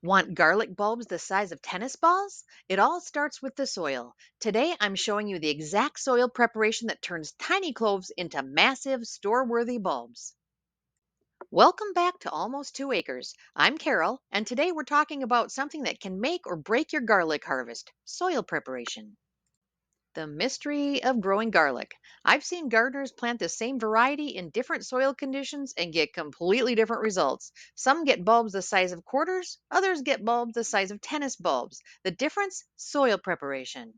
Want garlic bulbs the size of tennis balls? It all starts with the soil. Today, I'm showing you the exact soil preparation that turns tiny cloves into massive, store worthy bulbs. Welcome back to Almost 2 Acres. I'm Carol, and today we're talking about something that can make or break your garlic harvest soil preparation. The mystery of growing garlic. I've seen gardeners plant the same variety in different soil conditions and get completely different results. Some get bulbs the size of quarters, others get bulbs the size of tennis bulbs. The difference? Soil preparation.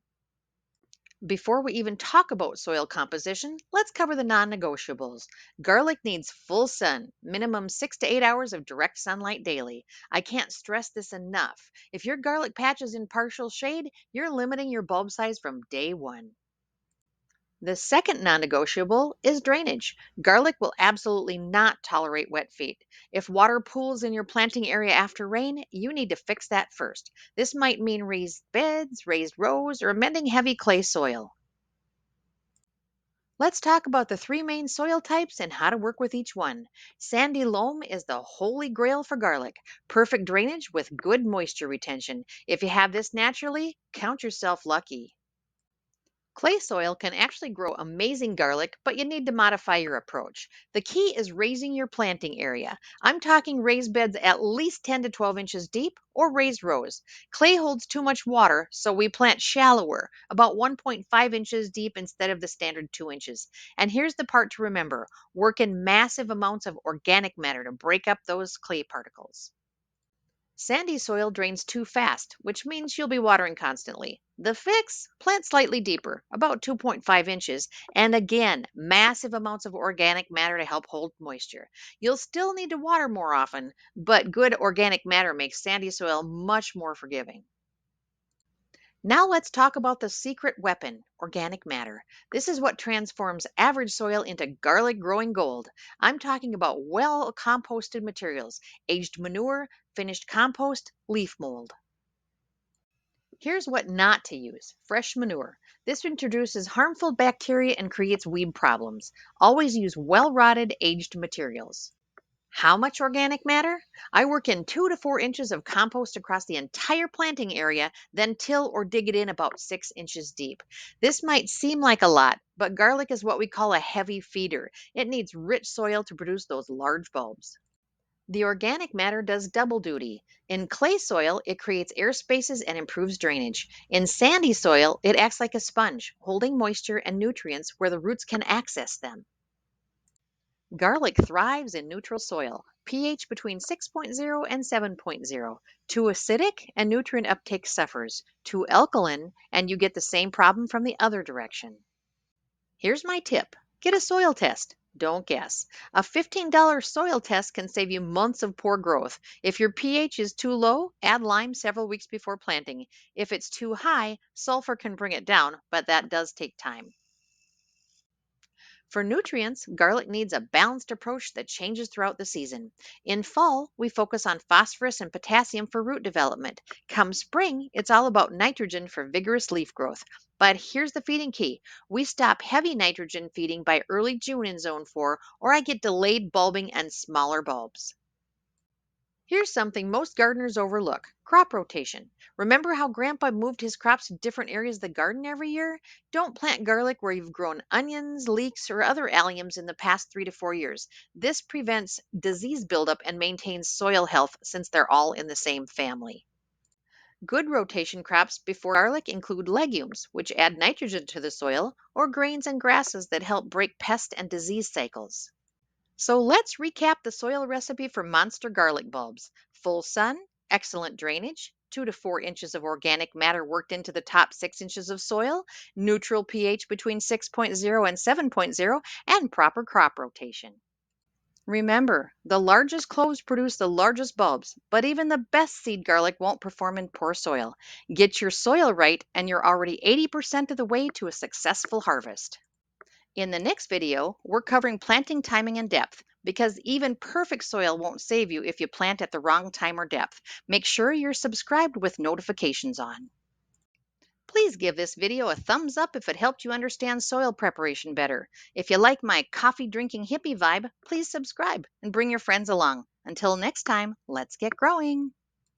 Before we even talk about soil composition, let's cover the non negotiables. Garlic needs full sun, minimum 6 to 8 hours of direct sunlight daily. I can't stress this enough. If your garlic patch is in partial shade, you're limiting your bulb size from day one. The second non negotiable is drainage. Garlic will absolutely not tolerate wet feet. If water pools in your planting area after rain, you need to fix that first. This might mean raised beds, raised rows, or amending heavy clay soil. Let's talk about the three main soil types and how to work with each one. Sandy loam is the holy grail for garlic. Perfect drainage with good moisture retention. If you have this naturally, count yourself lucky. Clay soil can actually grow amazing garlic, but you need to modify your approach. The key is raising your planting area. I'm talking raised beds at least 10 to 12 inches deep or raised rows. Clay holds too much water, so we plant shallower, about 1.5 inches deep instead of the standard 2 inches. And here's the part to remember: work in massive amounts of organic matter to break up those clay particles. Sandy soil drains too fast, which means you'll be watering constantly. The fix? Plant slightly deeper, about 2.5 inches, and again, massive amounts of organic matter to help hold moisture. You'll still need to water more often, but good organic matter makes sandy soil much more forgiving. Now let's talk about the secret weapon, organic matter. This is what transforms average soil into garlic growing gold. I'm talking about well composted materials, aged manure, finished compost, leaf mold. Here's what not to use: fresh manure. This introduces harmful bacteria and creates weed problems. Always use well rotted, aged materials. How much organic matter? I work in 2 to 4 inches of compost across the entire planting area, then till or dig it in about 6 inches deep. This might seem like a lot, but garlic is what we call a heavy feeder. It needs rich soil to produce those large bulbs. The organic matter does double duty. In clay soil, it creates air spaces and improves drainage. In sandy soil, it acts like a sponge, holding moisture and nutrients where the roots can access them. Garlic thrives in neutral soil, pH between 6.0 and 7.0. Too acidic and nutrient uptake suffers. Too alkaline and you get the same problem from the other direction. Here's my tip: get a soil test. Don't guess. A $15 soil test can save you months of poor growth. If your pH is too low, add lime several weeks before planting. If it's too high, sulfur can bring it down, but that does take time. For nutrients, garlic needs a balanced approach that changes throughout the season. In fall, we focus on phosphorus and potassium for root development. Come spring, it's all about nitrogen for vigorous leaf growth. But here's the feeding key: we stop heavy nitrogen feeding by early June in zone 4, or I get delayed bulbing and smaller bulbs. Here's something most gardeners overlook: crop rotation. Remember how Grandpa moved his crops to different areas of the garden every year? Don't plant garlic where you've grown onions, leeks, or other alliums in the past 3 to 4 years. This prevents disease buildup and maintains soil health since they're all in the same family. Good rotation crops before garlic include legumes, which add nitrogen to the soil, or grains and grasses that help break pest and disease cycles. So let's recap the soil recipe for monster garlic bulbs: full sun, excellent drainage, 2 to 4 inches of organic matter worked into the top 6 inches of soil, neutral pH between 6.0 and 7.0, and proper crop rotation. Remember, the largest cloves produce the largest bulbs, but even the best seed garlic won't perform in poor soil. Get your soil right, and you're already 80% of the way to a successful harvest. In the next video, we're covering planting timing and depth, because even perfect soil won't save you if you plant at the wrong time or depth. Make sure you're subscribed with notifications on. Please give this video a thumbs up if it helped you understand soil preparation better. If you like my coffee drinking hippie vibe, please subscribe and bring your friends along. Until next time, let's get growing.